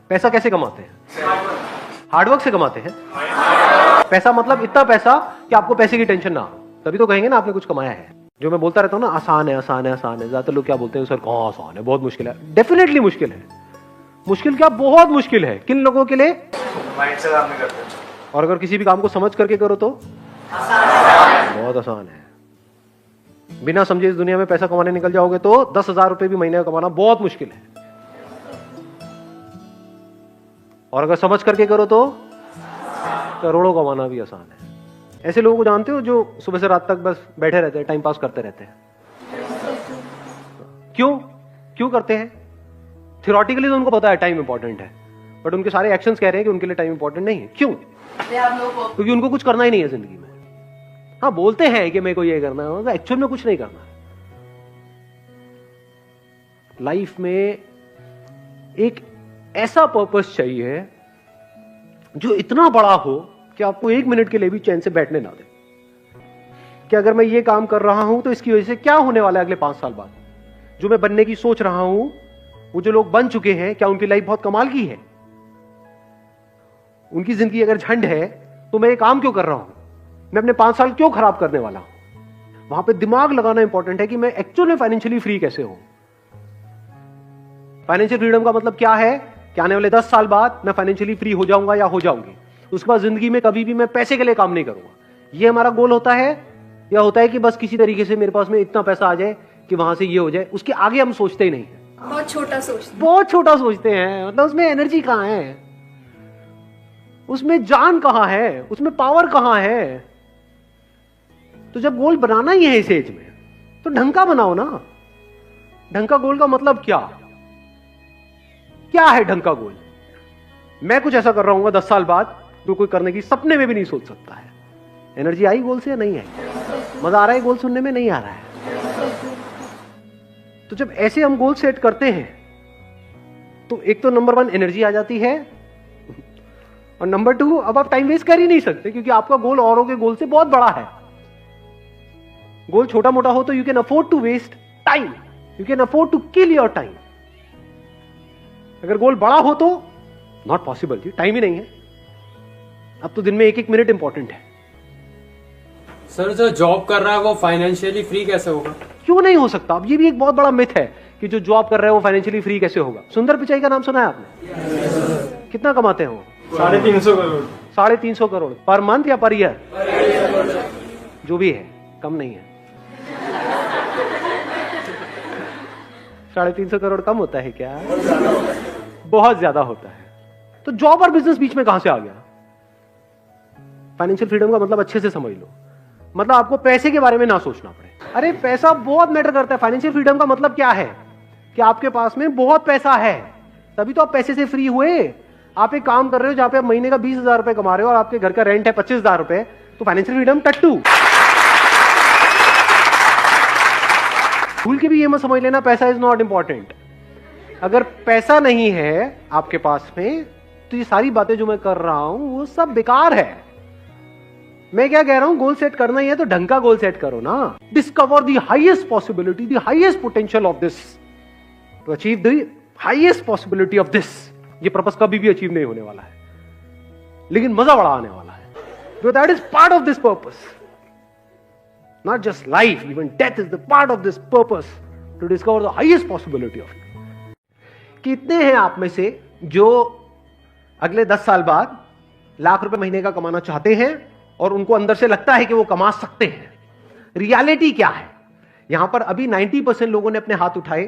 पैसा कैसे कमाते हैं? हार्डवर्क से कमाते हैं। पैसा मतलब इतना पैसा कि आपको पैसे की टेंशन ना हो, तभी तो कहेंगे ना आपने कुछ कमाया है। जो मैं बोलता रहता हूँ ना, आसान है आसान है आसान है, ज्यादातर लोग क्या बोलते हैं सर कहाँ आसान है, बहुत मुश्किल है। डेफिनेटली मुश्किल है। मुश्किल क्या, बहुत मुश्किल है। किन लोगों के लिए? माइंड से काम नहीं करते। और अगर किसी भी काम को समझ करके करो तो बहुत आसान है। बिना समझे इस दुनिया में पैसा कमाने निकल जाओगे तो 10,000 रुपए भी महीने का कमाना बहुत मुश्किल है। और अगर समझ करके करो तो करोड़ों कमाना भी आसान है। ऐसे लोगों को जानते हो जो सुबह से रात तक बस बैठे रहते हैं, टाइम पास करते रहते हैं। क्यों करते हैं? थियोरेटिकली तो उनको पता है टाइम इंपॉर्टेंट है, बट उनके सारे एक्शंस कह रहे हैं कि उनके लिए टाइम इंपॉर्टेंट नहीं है। क्यों? क्योंकि उनको कुछ करना ही नहीं है जिंदगी में। हाँ, बोलते हैं कि मेरे को ये करना है, एक्चुअल में कुछ नहीं करना है। लाइफ में एक ऐसा पर्पस चाहिए जो इतना बड़ा हो कि आपको 1 मिनट के लिए भी चैन से बैठने ना दे, कि अगर मैं ये काम कर रहा हूं तो इसकी वजह से क्या होने वाला है अगले 5 साल बाद। जो मैं बनने की सोच रहा हूं, वो जो लोग बन चुके हैं, क्या उनकी लाइफ बहुत कमाल की है? उनकी जिंदगी अगर झंड है तो मैं ये काम क्यों कर रहा हूं? मैं अपने 5 साल क्यों खराब करने वाला हूं? वहां पे दिमाग लगाना इंपॉर्टेंट है कि मैं एक्चुअल में फाइनेंशियली फ्री कैसे हूं। फाइनेंशियल फ्रीडम का मतलब क्या है कि आने वाले 10 साल बाद मैं फाइनेंशियली फ्री हो जाऊंगा या हो जाऊंगी। उसके बाद जिंदगी में कभी भी मैं पैसे के लिए काम नहीं करूंगा। ये हमारा गोल होता है, या होता है कि बस किसी तरीके से मेरे पास में इतना पैसा आ जाए कि वहां से ये हो जाए। उसके आगे हम सोचते ही नहीं है। बहुत छोटा सोचते हैं। मतलब उसमें एनर्जी कहां है, उसमें जान कहां है, उसमें पावर कहां है? तो जब गोल बनाना ही है इस एज में, तो ढंग का बनाओ ना। ढंग का गोल का मतलब क्या है ढंग का गोल? मैं कुछ ऐसा कर रहा हूँ 10 साल बाद तो कोई करने की सपने में भी नहीं सोच सकता है। एनर्जी आई गोल से या नहीं आई? मजा आ रहा है गोल सुनने में? नहीं आ रहा है। तो जब ऐसे हम गोल सेट करते हैं तो एक तो नंबर 1 एनर्जी आ जाती है, और नंबर 2 अब आप टाइम वेस्ट कर ही नहीं सकते, क्योंकि आपका गोल औरों के गोल से बहुत बड़ा है। गोल छोटा मोटा हो तो you can afford to waste time, you can afford to kill your time. अगर गोल बड़ा हो तो नॉट पॉसिबल जी, टाइम ही नहीं है। अब तो दिन में 1-1 मिनट इंपॉर्टेंट है। सर, जो जॉब कर रहा है वो फाइनेंशियली फ्री कैसे होगा? क्यों नहीं हो सकता? अब ये भी एक बहुत बड़ा मिथ है कि जो जॉब कर रहा है वो फाइनेंशियली फ्री कैसे होगा। सुंदर पिचाई का नाम सुना है आपने? कितना कमाते हैं वो? 350 करोड़। 350 करोड़ पर मंथ या पर ईयर? जो भी है, कम नहीं है। 350 करोड़ कम होता है क्या? बहुत ज्यादा होता है। तो जॉब और बिजनेस बीच में कहां से आ गया? फाइनेंशियल फ्रीडम का मतलब अच्छे से समझ लो। मतलब आपको पैसे के बारे में ना सोचना पड़े। अरे पैसा बहुत मैटर करता है। फाइनेंशियल फ्रीडम का मतलब क्या है कि आपके पास में बहुत पैसा है, तभी तो आप पैसे से फ्री हुए। आप एक काम कर रहे हो जहां पे आप महीने का 20,000 रुपए कमा रहे हो और आपके घर का रेंट है 25,000 रुपए, तो फाइनेंशियल फ्रीडम टट्टू। भूल के भी ये मत समझ लेना पैसा इज नॉट इंपॉर्टेंट। अगर पैसा नहीं है आपके पास में तो ये सारी बातें जो मैं कर रहा हूं वो सब बेकार है। मैं क्या कह रहा हूं, गोल सेट करना ही है तो ढंग का गोल सेट करो ना। Discover the highest possibility, the highest potential of this to achieve the highest possibility of this. ये पर्पस कभी भी अचीव नहीं होने वाला है, लेकिन मजा बड़ा आने वाला है। So that is part of this purpose. Not just life, even death is the part of this purpose to discover the highest possibility of it. कितने हैं आप में से जो अगले 10 साल बाद लाख रुपए महीने का कमाना चाहते हैं और उनको अंदर से लगता है कि वो कमा सकते हैं? रियलिटी क्या है? यहां पर अभी 90% लोगों ने अपने हाथ उठाए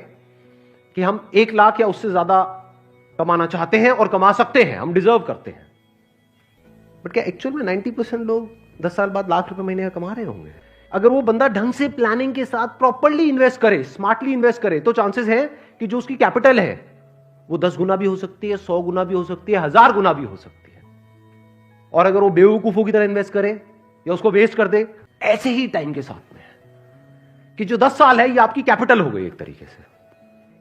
कि हम 1 लाख या उससे ज्यादा कमाना चाहते हैं और कमा सकते हैं, हम डिजर्व करते हैं। बट क्या एक्चुअल में 90% लोग 10 साल बाद लाख रुपए महीने का कमा रहे होंगे? अगर वो बंदा ढंग से प्लानिंग के साथ प्रॉपर्ली इन्वेस्ट करे, स्मार्टली इन्वेस्ट करे, तो चांसेस है कि जो उसकी कैपिटल है वो 10 गुना भी हो सकती है, 100 गुना भी हो सकती है, 1000 गुना भी हो सकती है। और अगर वो बेवकूफों की तरह इन्वेस्ट करे या उसको वेस्ट कर दे, ऐसे ही टाइम के साथ में कि जो 10 साल है ये आपकी कैपिटल हो गई एक तरीके से।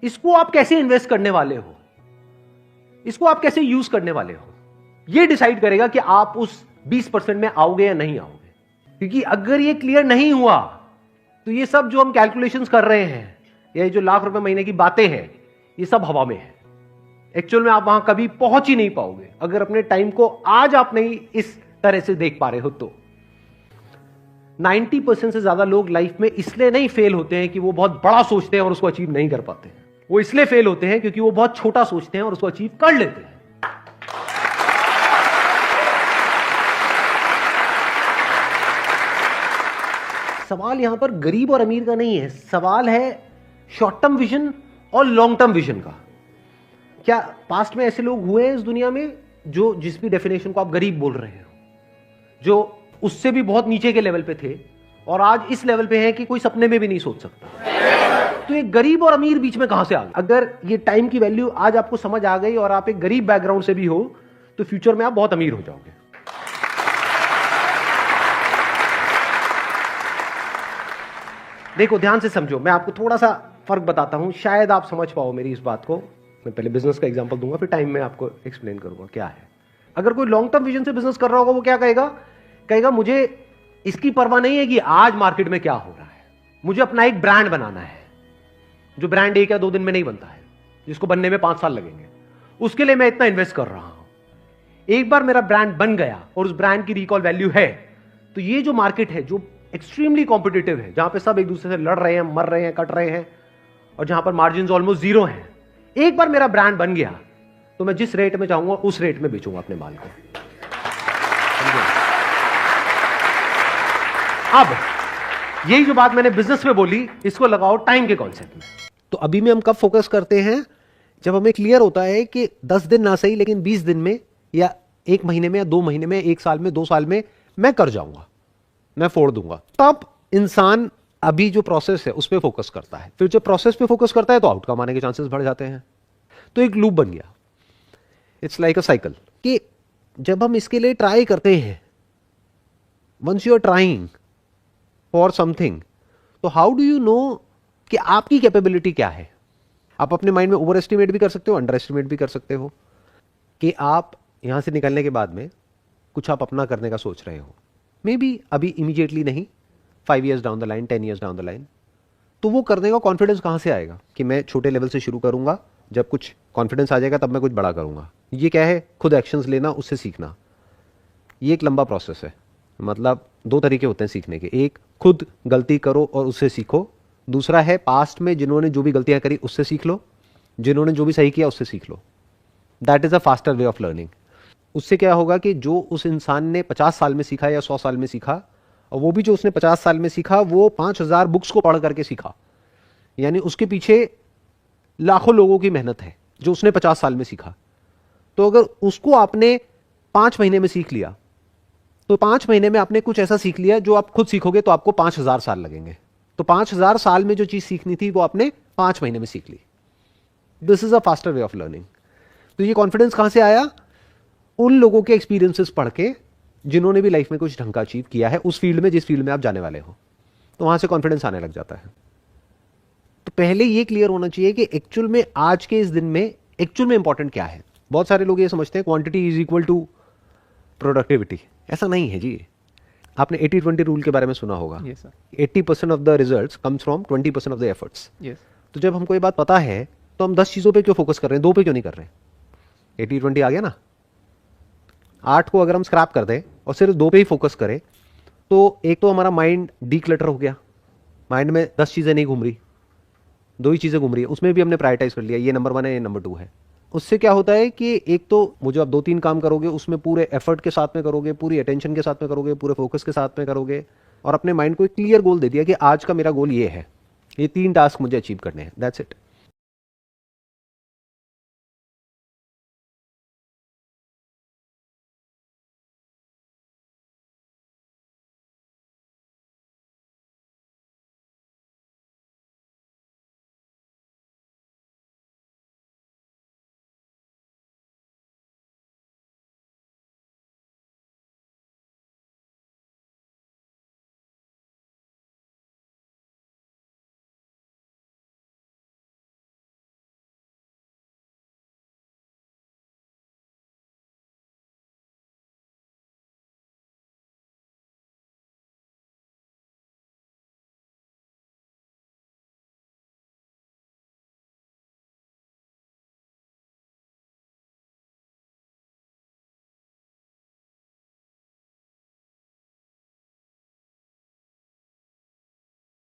इसको आप कैसे इन्वेस्ट करने वाले हो, इसको आप कैसे यूज करने वाले हो, ये डिसाइड करेगा कि आप उस 20% में आओगे या नहीं आओगे। क्योंकि अगर ये क्लियर नहीं हुआ तो ये सब जो हम कैलकुलेशंस कर रहे हैं, ये जो लाख रुपए महीने की बातें हैं, ये सब हवा में है। एक्चुअल में आप वहां कभी पहुंच ही नहीं पाओगे अगर अपने टाइम को आज आप नहीं इस तरह से देख पा रहे हो तो। 90% से ज्यादा लोग लाइफ में इसलिए नहीं फेल होते हैं कि वो बहुत बड़ा सोचते हैं और उसको अचीव नहीं कर पाते हैं। वो इसलिए फेल होते हैं क्योंकि वो बहुत छोटा सोचते हैं और उसको अचीव कर लेते हैं। सवाल यहां पर गरीब और अमीर का नहीं है, सवाल है शॉर्ट टर्म विजन और लॉन्ग टर्म विजन का। क्या पास्ट में ऐसे लोग हुए हैं इस दुनिया में जो जिस भी डेफिनेशन को आप गरीब बोल रहे हो, जो उससे भी बहुत नीचे के लेवल पे थे और आज इस लेवल पे हैं कि कोई सपने में भी नहीं सोच सकता। तो ये गरीब और अमीर बीच में कहां से आ गए? अगर ये टाइम की वैल्यू आज आपको समझ आ गई और आप एक गरीब बैकग्राउंड से भी हो तो फ्यूचर में आप बहुत अमीर हो जाओगे। देखो ध्यान से समझो, मैं आपको थोड़ा सा फर्क बताता हूं, शायद आप समझ पाओ मेरी इस बात को। मैं पहले बिजनेस का एग्जांपल दूंगा, फिर टाइम में आपको एक्सप्लेन करूंगा क्या है। अगर कोई लॉन्ग टर्म विजन से बिजनेस कर रहा होगा वो क्या कहेगा मुझे इसकी परवाह नहीं है कि आज मार्केट में क्या हो रहा है, मुझे अपना एक ब्रांड बनाना है, जो ब्रांड 1 या 2 दिन में नहीं बनता है, जिसको बनने में 5 साल लगेंगे। उसके लिए मैं इतना इन्वेस्ट कर रहा हूं। एक बार मेरा ब्रांड बन गया और उस ब्रांड की रिकॉल वैल्यू है तो ये जो मार्केट है जो एक्सट्रीमली कॉम्पिटिटिव है, जहां पे सब एक दूसरे से लड़ रहे हैं, मर रहे हैं, कट रहे हैं और जहां पर मार्जिन ऑलमोस्ट जीरो हैं, एक बार मेरा ब्रांड बन गया तो मैं जिस रेट में चाहूंगा उस रेट में बेचूंगा अपने माल को। अब यही जो बात मैंने बिजनेस में बोली, इसको लगाओ टाइम के कॉन्सेप्ट में। तो अभी में हम कब फोकस करते हैं? जब हमें क्लियर होता है कि 10 दिन ना सही लेकिन 20 दिन में या 1 महीने में या 2 महीने में, 1 साल में, 2 साल में मैं कर जाऊंगा, मैं फोड़ दूंगा। तब इंसान अभी जो प्रोसेस है उस पर फोकस करता है। फिर जब प्रोसेस पे फोकस करता है तो आउटकम आने के चांसेस बढ़ जाते हैं। तो एक लूप बन गया, इट्स लाइक अ साइकिल, कि जब हम इसके लिए ट्राई करते हैं, once you are trying for something, तो हाउ डू यू नो कि आपकी कैपेबिलिटी क्या है? आप अपने माइंड में ओवर एस्टिमेट भी कर सकते हो, अंडर एस्टिमेट भी कर सकते हो कि आप यहां से निकलने के बाद में कुछ आप अपना करने का सोच रहे हो, मे बी अभी इमीडिएटली नहीं, 5 years down the line, 10 years down the line. तो वो करने का कॉन्फिडेंस कहां से आएगा कि मैं छोटे लेवल से शुरू करूंगा, जब कुछ कॉन्फिडेंस आ जाएगा तब मैं कुछ बड़ा करूंगा। ये क्या है? खुद एक्शंस लेना, उससे सीखना। ये एक लंबा प्रोसेस है। मतलब 2 तरीके होते हैं सीखने के, एक खुद गलती करो और उससे सीखो, दूसरा है पास्ट में जिन्होंने जो भी गलतियां करी उससे सीख लो, जिन्होंने जो भी सही किया उससे सीख लो। That is a faster way of learning. उससे क्या होगा कि जो उस इंसान ने 50 साल में सीखा या 100 साल में सीखा, और वो भी जो उसने 50 साल में सीखा वो 5000 बुक्स को पढ़ करके सीखा, यानी उसके पीछे लाखों लोगों की मेहनत है जो उसने 50 साल में सीखा। तो अगर उसको आपने 5 महीने में सीख लिया तो 5 महीने में आपने कुछ ऐसा सीख लिया जो आप खुद सीखोगे तो आपको 5000 साल लगेंगे। तो 5000 साल में जो चीज सीखनी थी वो आपने 5 महीने में सीख ली। This is a faster way of learning. तो ये कॉन्फिडेंस कहां से आया? उन लोगों के एक्सपीरियंसेस पढ़ के जिन्होंने भी लाइफ में कुछ ढंग का अचीव किया है उस फील्ड में जिस फील्ड में आप जाने वाले हो, तो वहां से कॉन्फिडेंस आने लग जाता है। तो पहले ये क्लियर होना चाहिए कि एक्चुअल में आज के इस दिन में एक्चुअल में इंपॉर्टेंट क्या है। बहुत सारे लोग ये समझते हैं quantity is equal to productivity. ऐसा नहीं है जी। आपने 80-20 रूल के बारे में सुना होगा। Yes, sir. 80% of the results comes from 20% of the efforts. Yes. तो जब हमको ये बात पता है तो हम 10 चीजों पे क्यों फोकस कर रहे हैं, 2 पे क्यों नहीं कर रहे हैं? 80-20 आ गया ना। 8 को अगर हम स्क्रैप कर दें और सिर्फ 2 पे ही फोकस करें तो एक तो हमारा माइंड डीक्लटर हो गया, माइंड में 10 चीजें नहीं घूम रही, 2 ही चीजें घूम रही है, उसमें भी हमने प्रायोरिटाइज कर लिया, ये नंबर 1 है, ये नंबर 2 है। उससे क्या होता है कि एक तो वो जो आप 2-3 काम करोगे उसमें पूरे एफर्ट के साथ में करोगे, पूरी अटेंशन के साथ में करोगे, पूरे फोकस के साथ में करोगे, और अपने माइंड को एक क्लियर गोल दे दिया कि आज का मेरा गोल ये है, ये 3 टास्क मुझे अचीव करने हैं, दैट्स इट।